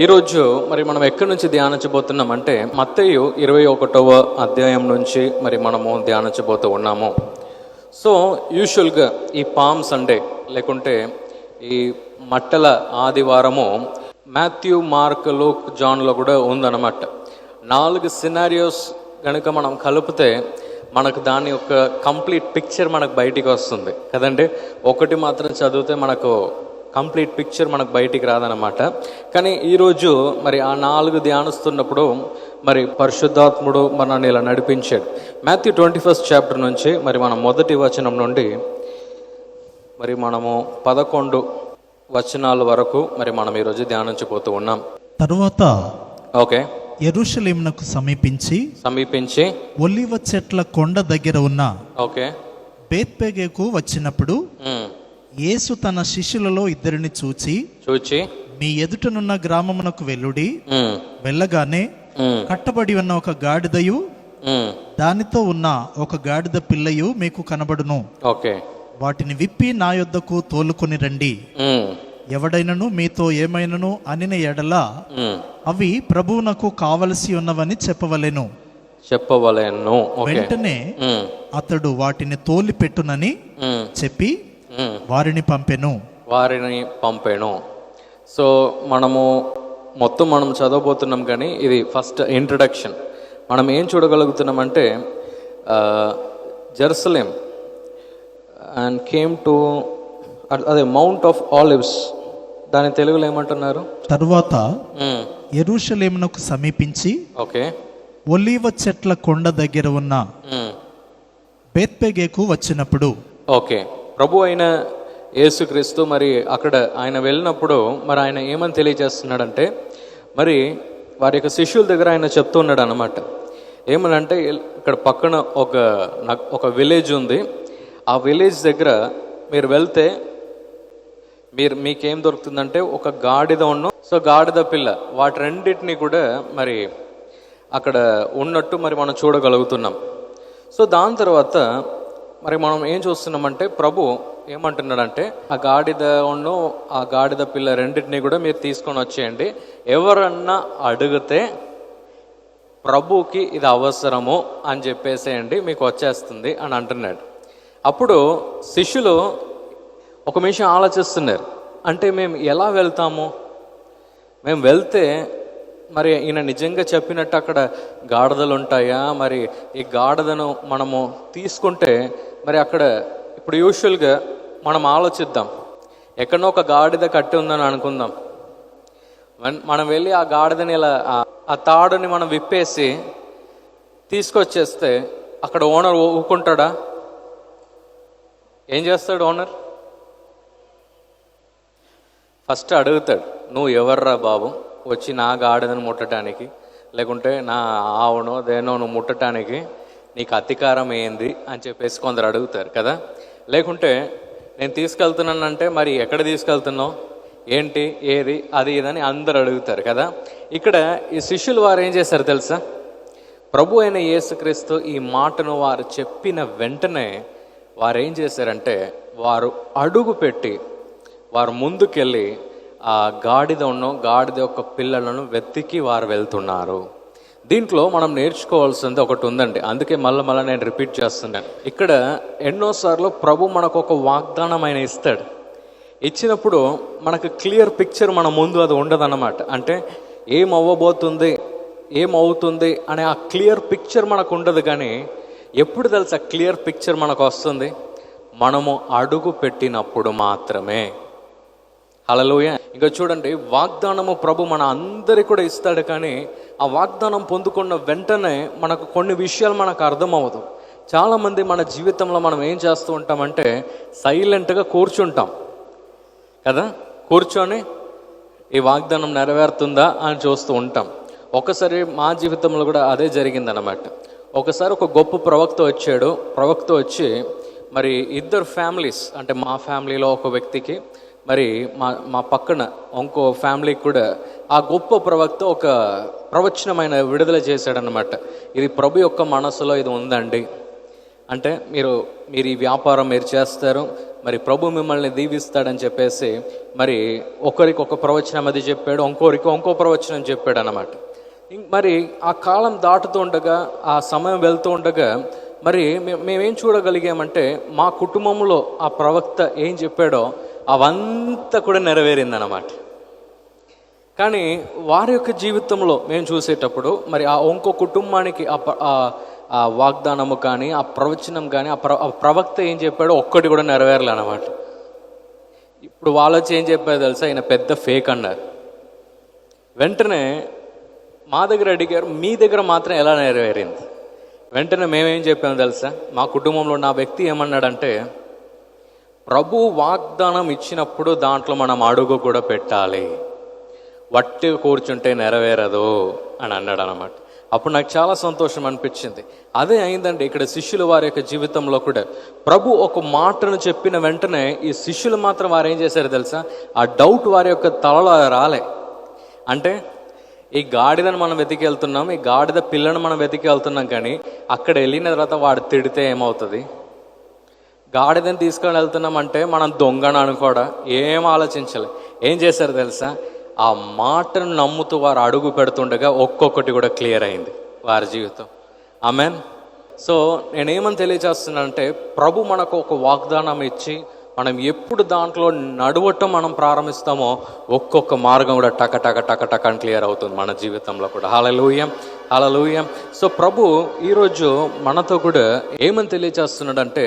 ఈరోజు మరి మనం ఎక్కడి నుంచి ధ్యానించబోతున్నాం అంటే మత్తయి 21వ అధ్యాయం నుంచి మరి మనము ధ్యానించబోతూ ఉన్నాము. సో యూజువల్గా ఈ పామ్ సండే లేకుంటే ఈ మట్టల ఆదివారము మాథ్యూ, మార్క్, లూక్, జాన్లో కూడా ఉందన్నమాట. 4 సినారియోస్ కనుక మనం కలిపితే మనకు దాని యొక్క కంప్లీట్ పిక్చర్ మనకు బయటికి వస్తుంది కదండి. ఒకటి మాత్రం చదివితే మనకు కంప్లీట్ పిక్చర్ మనకు బయటికి రాదనమాట. కానీ ఈరోజు మరి ఆ 4 ధ్యానిస్తున్నప్పుడు మరి పరిశుద్ధాత్ముడు మనల్ని ఇలా నడిపించాడు. మాథ్యూ 21st చాప్టర్ నుంచి మరి మనం మొదటి వచనం నుండి మరి మనము 11 వచనాల వరకు మరి మనం ఈరోజు ధ్యానించబోతూ ఉన్నాం. తరువాత ఓకే, యెరూషలేమునకు సమీపించి ఒలీవ చెట్ల కొండ దగ్గర ఉన్న ఓకే బేత్పేగేకు వచ్చినప్పుడు యేసు తన శిష్యులలో 2 చూచి మీ ఎదుటనున్న గ్రామమునకు వెళ్ళుడి, వెళ్ళగానే కట్టబడి ఉన్న ఒక గాడిదయు దానితో ఉన్న ఒక గాడిద పిల్లయు మీకు కనబడును. వాటిని విప్పి నా యొద్దకు తోలుకొని రండి. ఎవడైనను మీతో ఏమైనను అనిన ఎడల అవి ప్రభువునకు కావలసి ఉన్నవని చెప్పవలెను. వెంటనే అతడు వాటిని తోలి పెట్టునని చెప్పి వారిని పంపెను. సో మనము మొత్తం మనం చదవబోతున్నాం, కానీ ఇది ఫస్ట్ ఇంట్రడక్షన్. మనం ఏం చూడగలుగుతున్నామంటే జెరూసలేం అండ్ కేమ్ టు అదే మౌంట్ ఆఫ్ ఆలివ్స్, దాని తెలుగులో ఏమంటున్నారు? తరువాత యెరూషలేమునకు సమీపించి ఒలీవ చెట్ల కొండ దగ్గర ఉన్న బేత్పేగేకు వచ్చినప్పుడు ప్రభు అయిన యేసుక్రీస్తు మరి అక్కడ ఆయన వెళ్ళినప్పుడు మరి ఆయన ఏమని తెలియజేస్తున్నాడంటే మరి వారి యొక్క శిష్యుల దగ్గర ఆయన చెప్తున్నాడు అనమాట. ఏమనంటే ఇక్కడ పక్కన ఒక విలేజ్ ఉంది. ఆ విలేజ్ దగ్గర మీరు వెళ్తే మీకేం దొరుకుతుందంటే ఒక గాడిద గాడిద పిల్ల, వాటి రెండింటినీ కూడా మరి అక్కడ ఉన్నట్టు మరి మనం చూడగలుగుతున్నాం. సో దాని తర్వాత మరి మనం ఏం చూస్తున్నామంటే ప్రభు ఏమంటున్నాడంటే ఆ గాడిద పిల్ల రెండింటినీ కూడా మీరు తీసుకొని వచ్చేయండి, ఎవరన్నా అడిగితే ప్రభుకి ఇది అవసరము అని చెప్పేసేయండి, మీకు వచ్చేస్తుంది అని అంటున్నాడు. అప్పుడు శిష్యులు ఒక విషయం ఆలోచిస్తున్నారు, అంటే మేము ఎలా వెళ్తాము? మేము వెళ్తే మరి ఈయన నిజంగా చెప్పినట్టు అక్కడ గాడిదలు ఉంటాయా? మరి ఈ గాడిదను మనము తీసుకుంటే మరి అక్కడ ఇప్పుడు యూజువల్గా మనం ఆలోచిద్దాం, ఎక్కడో ఒక గాడిద కట్టి ఉందని అనుకుందాం. మనం వెళ్ళి ఆ గాడిదని ఇలా ఆ తాడుని మనం విప్పేసి తీసుకొచ్చేస్తే అక్కడ ఓనర్ ఊరుకుంటాడా? ఏం చేస్తాడు ఓనర్? ఫస్ట్ అడుగుతాడు, నువ్వు ఎవర్రా బాబు వచ్చి నా గాడిదను ముట్టడానికి, లేకుంటే నా ఆవునో దేనో నువ్వు ముట్టడానికి నీకు అధికారం ఏంది అని చెప్పేసి కొందరు అడుగుతారు కదా. లేకుంటే నేను తీసుకెళ్తున్నానంటే మరి ఎక్కడ తీసుకెళ్తున్నావు, ఏంటి, ఏది, అది ఇదని అందరు అడుగుతారు కదా. ఇక్కడ ఈ శిష్యులు వారు ఏం చేశారు తెలుసా? ప్రభు అయిన యేసుక్రీస్తు ఈ మాటను వారు చెప్పిన వెంటనే వారు ఏం చేశారంటే వారు అడుగు పెట్టి వారు ముందుకెళ్ళి ఆ గాడిద యొక్క పిల్లలను వెతికి వారు వెళ్తున్నారు. దీంట్లో మనం నేర్చుకోవాల్సింది ఒకటి ఉందండి, అందుకే మళ్ళీ నేను రిపీట్ చేస్తున్నాను. ఇక్కడ ఎన్నోసార్లు ప్రభు మనకు ఒక వాగ్దానం ఆయన ఇస్తాడు. ఇచ్చినప్పుడు మనకు క్లియర్ పిక్చర్ మన ముందు అది ఉండదన్నమాట. అంటే ఏమవుతుంది అనే ఆ క్లియర్ పిక్చర్ మనకు ఉండదు. కానీ ఎప్పుడు తెలుసా క్లియర్ పిక్చర్ మనకు వస్తుంది? మనము అడుగు పెట్టినప్పుడు మాత్రమే. హల్లెలూయా. ఇంకా చూడండి, వాగ్దానము ప్రభు మన అందరికి కూడా ఇస్తాడు, కానీ ఆ వాగ్దానం పొందుకున్న వెంటనే మనకు కొన్ని విషయాలు మనకు అర్థమవుతాం. చాలామంది మన జీవితంలో మనం ఏం చేస్తూ ఉంటామంటే సైలెంట్గా కూర్చుంటాం కదా, కూర్చొని ఈ వాగ్దానం నెరవేరుతుందా అని చూస్తూ ఉంటాం. ఒకసారి మా జీవితంలో కూడా అదే జరిగిందనమాట. ఒకసారి ఒక గొప్ప ప్రవక్త వచ్చి మరి 2 ఫ్యామిలీస్, అంటే మా ఫ్యామిలీలో ఒక వ్యక్తికి, మరి మా పక్కన ఇంకో ఫ్యామిలీకి కూడా ఆ గొప్ప ప్రవక్త ఒక ప్రవచనమైన విడుదల చేశాడనమాట. ఇది ప్రభు యొక్క మనసులో ఇది ఉందండి, అంటే మీరు ఈ వ్యాపారం మీరు చేస్తారు, మరి ప్రభు మిమ్మల్ని దీవిస్తాడని చెప్పేసి మరి ఒకరికి ఒక ప్రవచనం అది చెప్పాడు, ఇంకోరికి ఇంకో ప్రవచనం చెప్పాడు అన్నమాట. మరి ఆ కాలం దాటుతూ ఉండగా, ఆ సమయం వెళ్తూ ఉండగా మరి మేమేం చూడగలిగామంటే మా కుటుంబంలో ఆ ప్రవక్త ఏం చెప్పాడో అవంతా కూడా నెరవేరిందన్నమాట. కానీ వారి యొక్క జీవితంలో మేము చూసేటప్పుడు మరి ఆ ఇంకో కుటుంబానికి ఆ వాగ్దానము కానీ, ఆ ప్రవచనం కానీ, ఆ ప్రవక్త ఏం చెప్పాడో ఒక్కటి కూడా నెరవేరలే అన్నమాట. ఇప్పుడు వాళ్ళు వచ్చి ఏం చెప్పారు తెలుసా, ఆయన పెద్ద ఫేక్ అన్నారు. వెంటనే మా దగ్గర అడిగారు, మీ దగ్గర మాత్రం ఎలా నెరవేరింది? వెంటనే మేమేం చెప్పాము తెలుసా, మా కుటుంబంలో నా వ్యక్తి ఏమన్నాడంటే, ప్రభు వాగ్దానం ఇచ్చినప్పుడు దాంట్లో మనం అడుగు కూడా పెట్టాలి, వట్టి కూర్చుంటే నెరవేరదు అని అన్నాడు అన్నమాట. అప్పుడు నాకు చాలా సంతోషం అనిపించింది. అదే అయిందండి ఇక్కడ శిష్యులు వారి యొక్క జీవితంలో కూడా. ప్రభు ఒక మాటను చెప్పిన వెంటనే ఈ శిష్యులు మాత్రం వారు ఏం చేశారు తెలుసా, ఆ డౌట్ వారి యొక్క తలలో రాలే. అంటే ఈ గాడిదను మనం వెతికెళ్తున్నాం, ఈ గాడిద పిల్లను మనం వెతికెళ్తున్నాం, కానీ అక్కడ వెళ్ళిన తర్వాత వాడు తిడితే ఏమవుతుంది? గాడిదని తీసుకొని వెళ్తున్నాం అంటే మనం దొంగను అనుకోడా, ఏం ఆలోచించలే. ఏం చేశారు తెలుసా, ఆ మాటను నమ్ముతూ వారు అడుగు పెడుతుండగా ఒక్కొక్కటి కూడా క్లియర్ అయింది వారి జీవితం. ఆమెన్. సో నేనేమని తెలియజేస్తున్నానంటే, ప్రభు మనకు ఒక వాగ్దానం ఇచ్చి మనం ఎప్పుడు దాంట్లో నడవటం మనం ప్రారంభిస్తామో ఒక్కొక్క మార్గం కూడా టక టక టక టక అని క్లియర్ అవుతుంది మన జీవితంలో కూడా. హల్లెలూయా, హల్లెలూయా. సో ప్రభు ఈరోజు మనతో కూడా ఏమని తెలియజేస్తున్నాడంటే,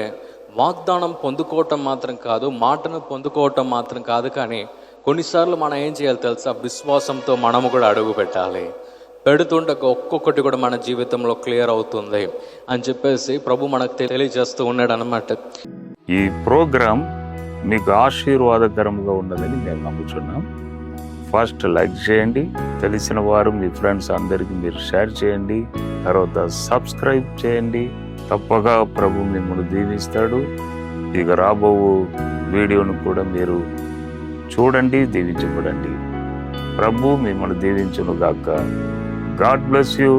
వాగ్దానం పొందుకోవటం మాత్రం కాదు, మాటను పొందుకోవటం మాత్రం కాదు, కానీ కొన్నిసార్లు మనం ఏం చేయాలి తెలుసా, విశ్వాసంతో మనము కూడా అడుగు పెట్టాలి. పెడుతుండగా ఒక్కొక్కటి కూడా మన జీవితంలో క్లియర్ అవుతుంది అని చెప్పేసి ప్రభు మనకు తెలియజేస్తూ ఉన్నాడు అన్నమాట. ఈ ప్రోగ్రాం మీకు ఆశీర్వాదకరంగా ఉన్నదని మేము నమ్ముతున్నాం. ఫస్ట్ లైక్ చేయండి, తెలిసిన వారు మీ ఫ్రెండ్స్ అందరికీ మీరు షేర్ చేయండి, తర్వాత సబ్స్క్రైబ్ చేయండి. తప్పగా ప్రభు మిమ్మల్ని దీవిస్తాడు. ఇక రాబో వీడియోను కూడా మీరు చూడండి, దీవించబడండి. ప్రభు మిమ్మల్ని దీవించును గాక. God bless you.